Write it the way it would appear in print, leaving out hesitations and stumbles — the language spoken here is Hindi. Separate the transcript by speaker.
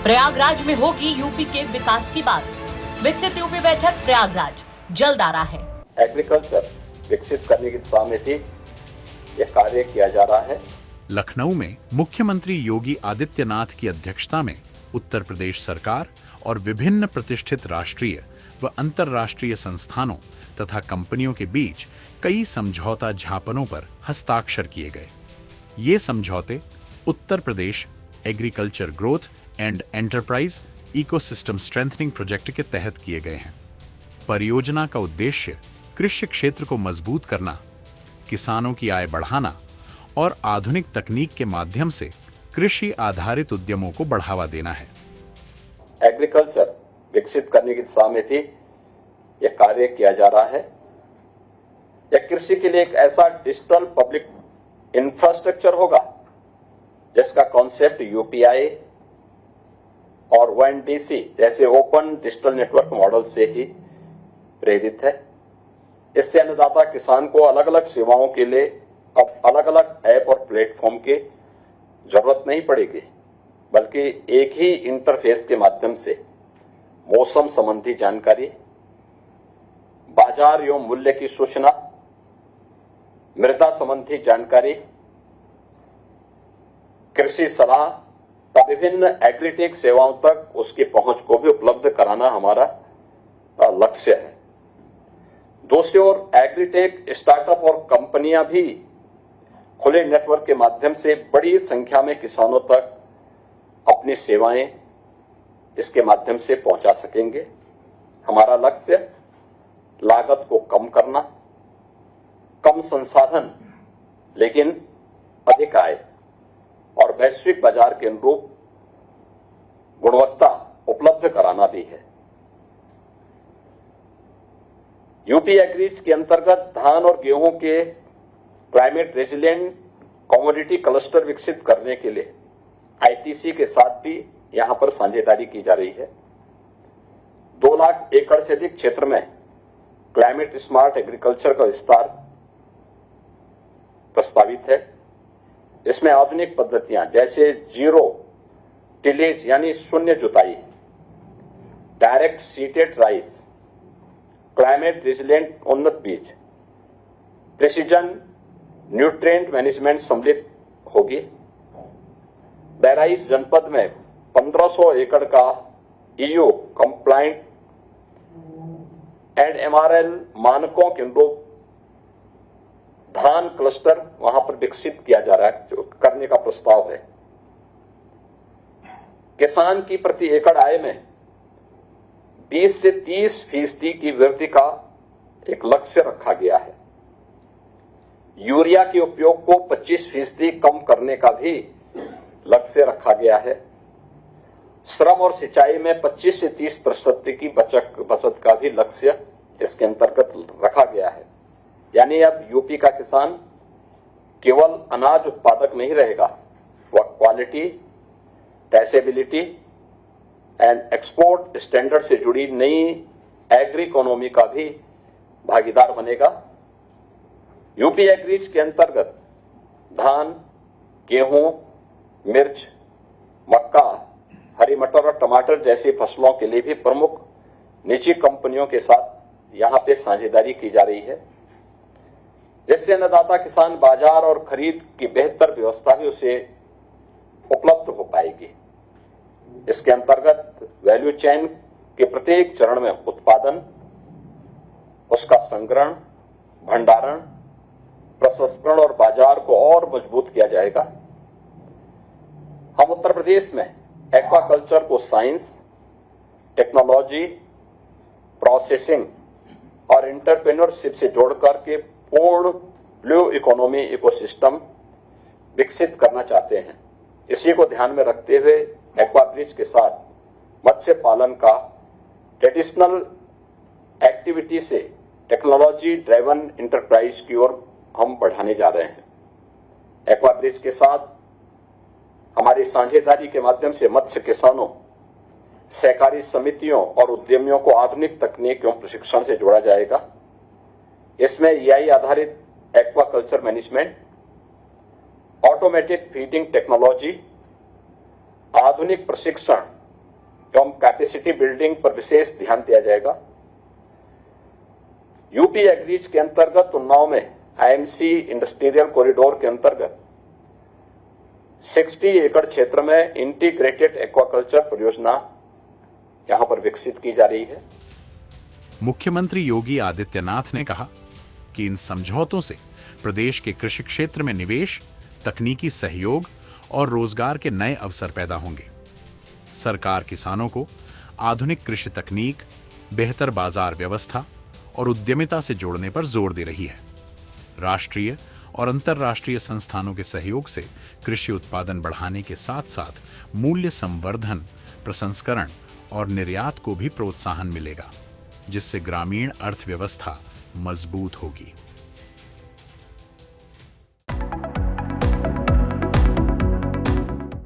Speaker 1: प्रयागराज में होगी यूपी के विकास की बात। विकसित यूपी बैठक प्रयागराज जल्द आ रहा है।
Speaker 2: एग्रीकल्चर विकसित करने की दिशा में भी यह कार्य किया जा रहा है।
Speaker 3: लखनऊ में मुख्यमंत्री योगी आदित्यनाथ की अध्यक्षता में उत्तर प्रदेश सरकार और विभिन्न प्रतिष्ठित राष्ट्रीय व अंतर्राष्ट्रीय संस्थानों तथा कंपनियों के बीच कई समझौता ज्ञापनों पर हस्ताक्षर किए गए। ये समझौते Uttar Pradesh agriculture growth and enterprise ecosystem strengthening project के तहत किए गए हैं। परियोजना का उद्देश्य कृषि क्षेत्र को मजबूत करना, किसानों की आय बढ़ाना और आधुनिक तकनीक के माध्यम से कृषि आधारित उद्यमों को बढ़ावा देना है।
Speaker 2: एग्रीकल्चर विकसित करने की दिशा में भी यह कार्य किया जा रहा है। यह कृषि के लिए एक ऐसा डिजिटल पब्लिक इंफ्रास्ट्रक्चर होगा जिसका कॉन्सेप्ट यूपीआई और ओएनडीसी जैसे ओपन डिजिटल नेटवर्क मॉडल से ही प्रेरित है। इससे अन्नदाता किसान को अलग अलग सेवाओं के लिए अब अलग अलग ऐप और प्लेटफॉर्म की जरूरत नहीं पड़ेगी, बल्कि एक ही इंटरफेस के माध्यम से मौसम संबंधी जानकारी, बाजार एवं मूल्य की सूचना, मृदा संबंधी जानकारी, कृषि सलाह तथा विभिन्न एग्रीटेक सेवाओं तक उसकी पहुंच को भी उपलब्ध कराना हमारा लक्ष्य है। दूसरी ओर एग्रीटेक स्टार्टअप और कंपनियां भी खुले नेटवर्क के माध्यम से बड़ी संख्या में किसानों तक अपनी सेवाएं इसके माध्यम से पहुंचा सकेंगे। हमारा लक्ष्य लागत को कम करना, कम संसाधन लेकिन अधिक आय और वैश्विक बाजार के अनुरूप गुणवत्ता उपलब्ध कराना भी है। यूपी एग्रीज के अंतर्गत धान और गेहूं के क्लाइमेट रेजिलिएंट कमोडिटी क्लस्टर विकसित करने के लिए आईटीसी के साथ भी यहां पर साझेदारी की जा रही है। 2 लाख एकड़ से अधिक क्षेत्र में क्लाइमेट स्मार्ट एग्रीकल्चर का विस्तार प्रस्तावित है। इसमें आधुनिक पद्धतियां जैसे जीरो टिलेज यानी शून्य जुताई, direct seated rice, climate resilient उन्नत बीज, प्रिसीजन न्यूट्रिएंट मैनेजमेंट सम्मिलित होगी। बहराइच जनपद में 1500 एकड़ का ईयू कंप्लाइंट एंड एमआरएल मानकों के अनुरूप धान क्लस्टर वहां पर विकसित किया जा रहा है, जो करने का प्रस्ताव है। किसान की प्रति एकड़ आय में 20 से 30% की वृद्धि का एक लक्ष्य रखा गया है। यूरिया के उपयोग को 25% कम करने का भी लक्ष्य रखा गया है। श्रम और सिंचाई में 25 से 30% की बचत का भी लक्ष्य इसके अंतर्गत रखा गया है। यानी अब यूपी का किसान केवल अनाज उत्पादक नहीं रहेगा, वह quality, traceability and export standard से जुड़ी नई एग्री इकोनॉमी का भी भागीदार बनेगा। यूपी एग्रीज के अंतर्गत धान, गेहूं, मिर्च, मक्का, हरी मटर और टमाटर जैसी फसलों के लिए भी प्रमुख निजी कंपनियों के साथ यहां पे साझेदारी की जा रही है, जिससे अन्नदाता किसान बाजार और खरीद की बेहतर व्यवस्था भी उसे उपलब्ध हो पाएगी। इसके अंतर्गत वैल्यू चेन के प्रत्येक चरण में उत्पादन, उसका संग्रहण, भंडारण, प्रसंस्करण और बाजार को और मजबूत किया जाएगा। हम उत्तर प्रदेश में एक्वाकल्चर को साइंस, टेक्नोलॉजी, प्रोसेसिंग और एंटरप्रेन्योरशिप से जोड़कर के पूर्ण ब्लू इकोनॉमी इकोसिस्टम विकसित करना चाहते हैं। इसी को ध्यान में रखते हुए एक्वाब्रिज के साथ मत्स्य पालन का ट्रेडिशनल एक्टिविटी से टेक्नोलॉजी ड्राइवन इंटरप्राइज की ओर हम बढ़ाने जा रहे हैं। एक्वाब्रिज के साथ हमारी साझेदारी के माध्यम से मत्स्य किसानों, सहकारी समितियों और उद्यमियों को आधुनिक तकनीक एवं प्रशिक्षण से जोड़ा जाएगा। इसमें एआई आधारित aquaculture management, automatic feeding technology, आधुनिक प्रशिक्षण कैपेसिटी बिल्डिंग पर विशेष ध्यान दिया जाएगा। यूपी एग्रीज के अंतर्गत उन्नाव में आईएमसी इंडस्ट्रियल कॉरिडोर के अंतर्गत 60 एकड़ क्षेत्र में इंटीग्रेटेड एक्वाकल्चर परियोजना यहां पर विकसित की जा रही है।
Speaker 3: मुख्यमंत्री योगी आदित्यनाथ ने कहा कि इन समझौतों से प्रदेश के कृषि क्षेत्र में निवेश, तकनीकी सहयोग और रोजगार के नए अवसर पैदा होंगे। सरकार किसानों को आधुनिक कृषि तकनीक, बेहतर बाजार व्यवस्था और उद्यमिता से जोड़ने पर जोर दे रही है। राष्ट्रीय और अंतर्राष्ट्रीय संस्थानों के सहयोग से कृषि उत्पादन बढ़ाने के साथ साथ मूल्य संवर्धन, प्रसंस्करण और निर्यात को भी प्रोत्साहन मिलेगा, जिससे ग्रामीण अर्थव्यवस्था मजबूत होगी।